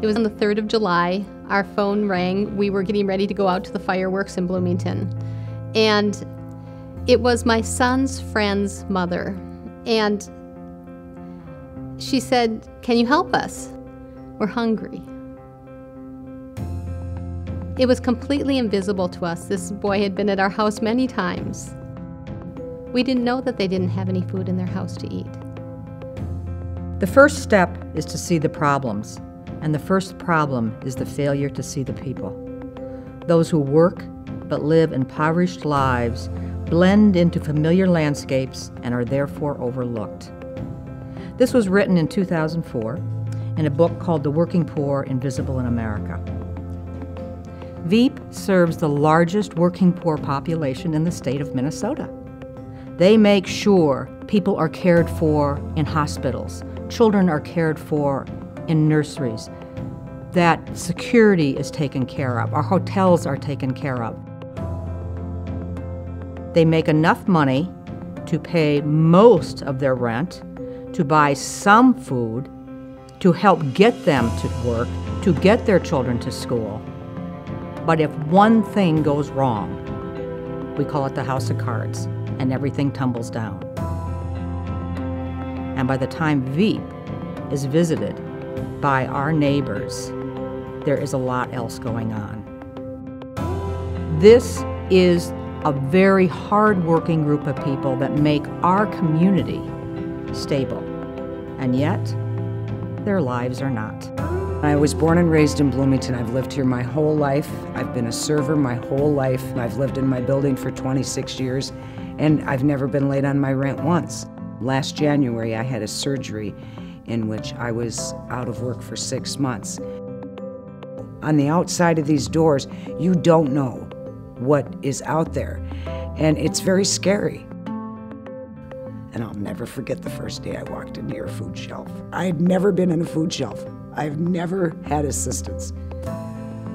It was on the 3rd of July. Our phone rang. We were getting ready to go out to the fireworks in Bloomington. And it was my son's friend's mother. And she said, "Can you help us? We're hungry." It was completely invisible to us. This boy had been at our house many times. We didn't know that they didn't have any food in their house to eat. The first step is to see the problems, and the first problem is the failure to see the people. Those who work but live impoverished lives blend into familiar landscapes and are therefore overlooked. This was written in 2004 in a book called The Working Poor Invisible in America. VEAP serves the largest working poor population in the state of Minnesota. They make sure people are cared for in hospitals, children are cared for in nurseries, that security is taken care of, our hotels are taken care of. They make enough money to pay most of their rent, to buy some food, to help get them to work, to get their children to school. But if one thing goes wrong, we call it the house of cards, and everything tumbles down. And by the time VEAP is visited by our neighbors, there is a lot else going on. This is a very hard-working group of people that make our community stable, and yet their lives are not. I was born and raised in Bloomington. I've lived here my whole life. I've been a server my whole life. I've lived in my building for 26 years, and I've never been late on my rent once. Last January, I had a surgery in which I was out of work for 6 months. On the outside of these doors, you don't know what is out there, and it's very scary. And I'll never forget the first day I walked into your food shelf. I had never been in a food shelf. I've never had assistance.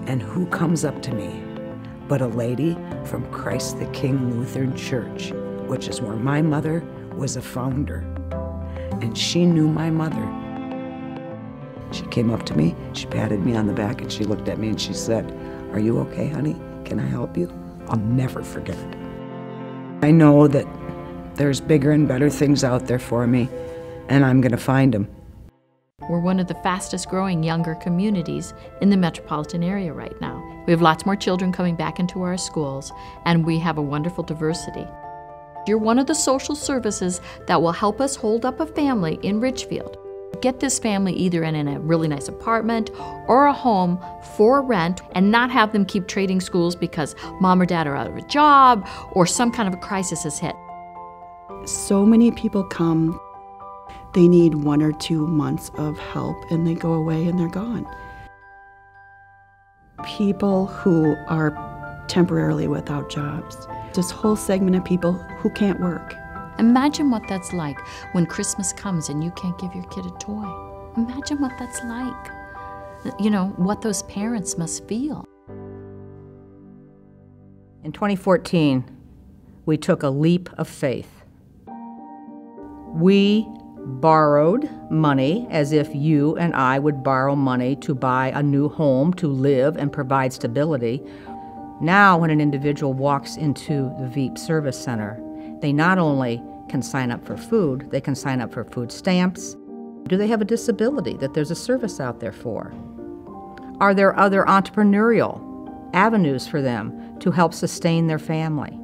And who comes up to me but a lady from Christ the King Lutheran Church, which is where my mother was a founder. And she knew my mother. She came up to me, she patted me on the back, and she looked at me and she said, "Are you okay, honey? Can I help you?" I'll never forget it. I know that there's bigger and better things out there for me, and I'm gonna find them. We're one of the fastest growing younger communities in the metropolitan area right now. We have lots more children coming back into our schools, and we have a wonderful diversity. You're one of the social services that will help us hold up a family in Ridgefield. Get this family either in a really nice apartment or a home for rent, and not have them keep trading schools because mom or dad are out of a job or some kind of a crisis has hit. So many people come, they need 1 or 2 months of help, and they go away and they're gone. People who are temporarily without jobs. This whole segment of people who can't work. Imagine what that's like when Christmas comes and you can't give your kid a toy. Imagine what that's like. You know, what those parents must feel. In 2014, we took a leap of faith. We borrowed money as if you and I would borrow money to buy a new home, to live and provide stability. Now, when an individual walks into the VEAP Service Center, they not only can sign up for food, they can sign up for food stamps. Do they have a disability that there's a service out there for? Are there other entrepreneurial avenues for them to help sustain their family?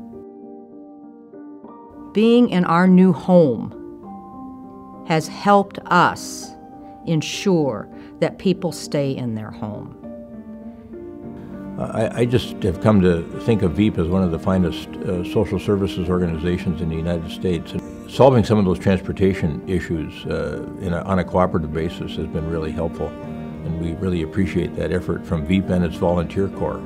Being in our new home has helped us ensure that people stay in their home. I just have come to think of VEAP as one of the finest social services organizations in the United States. Solving some of those transportation issues on a cooperative basis has been really helpful, and we really appreciate that effort from VEAP and its volunteer corps.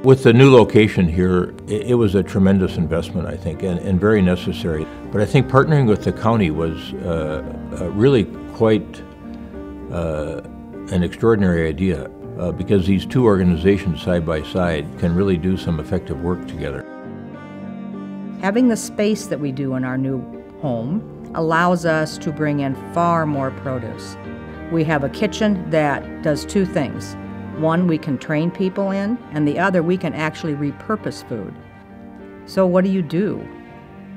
With the new location here, it was a tremendous investment, I think, and very necessary. But I think partnering with the county was really quite an extraordinary idea. Because these two organizations side by side can really do some effective work together. Having the space that we do in our new home allows us to bring in far more produce. We have a kitchen that does two things. One, we can train people in, and the other, we can actually repurpose food. So what do you do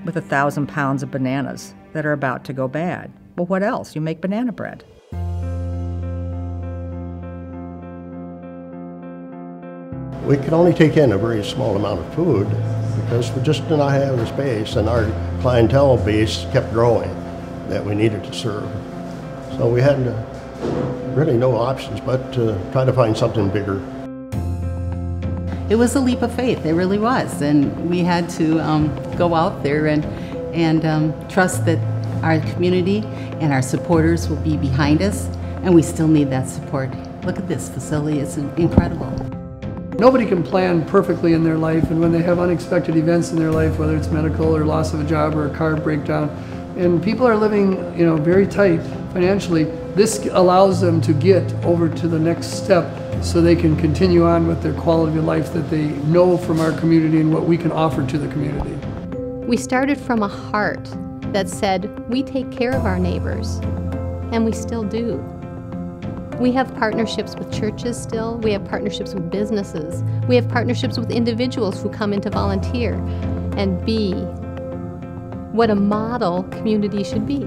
with 1,000 pounds of bananas that are about to go bad? Well, what else? You make banana bread. We could only take in a very small amount of food because we just did not have the space, and our clientele base kept growing that we needed to serve. So we had really no options but to try to find something bigger. It was a leap of faith, it really was, and we had to go out there and trust that our community and our supporters will be behind us, and we still need that support. Look at this facility, it's incredible. Nobody can plan perfectly in their life, and when they have unexpected events in their life, whether it's medical or loss of a job or a car breakdown, and people are living, very tight financially, this allows them to get over to the next step so they can continue on with their quality of life that they know from our community and what we can offer to the community. We started from a heart that said, we take care of our neighbors, and we still do. We have partnerships with churches still, we have partnerships with businesses, we have partnerships with individuals who come in to volunteer and be what a model community should be.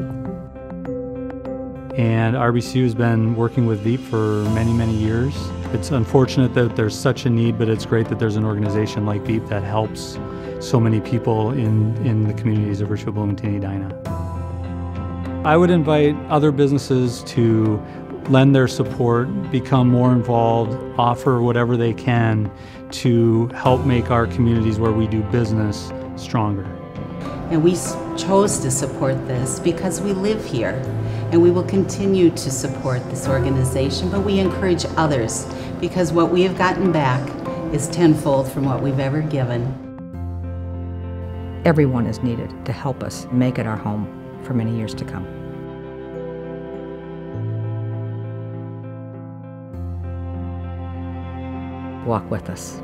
And RBCU has been working with VEAP for many, many years. It's unfortunate that there's such a need, but it's great that there's an organization like VEAP that helps so many people in the communities of Richfield, Bloomington, Edina. I would invite other businesses to lend their support, become more involved, offer whatever they can to help make our communities where we do business stronger. And we chose to support this because we live here, and we will continue to support this organization, but we encourage others because what we have gotten back is tenfold from what we've ever given. Everyone is needed to help us make it our home for many years to come. Walk with us.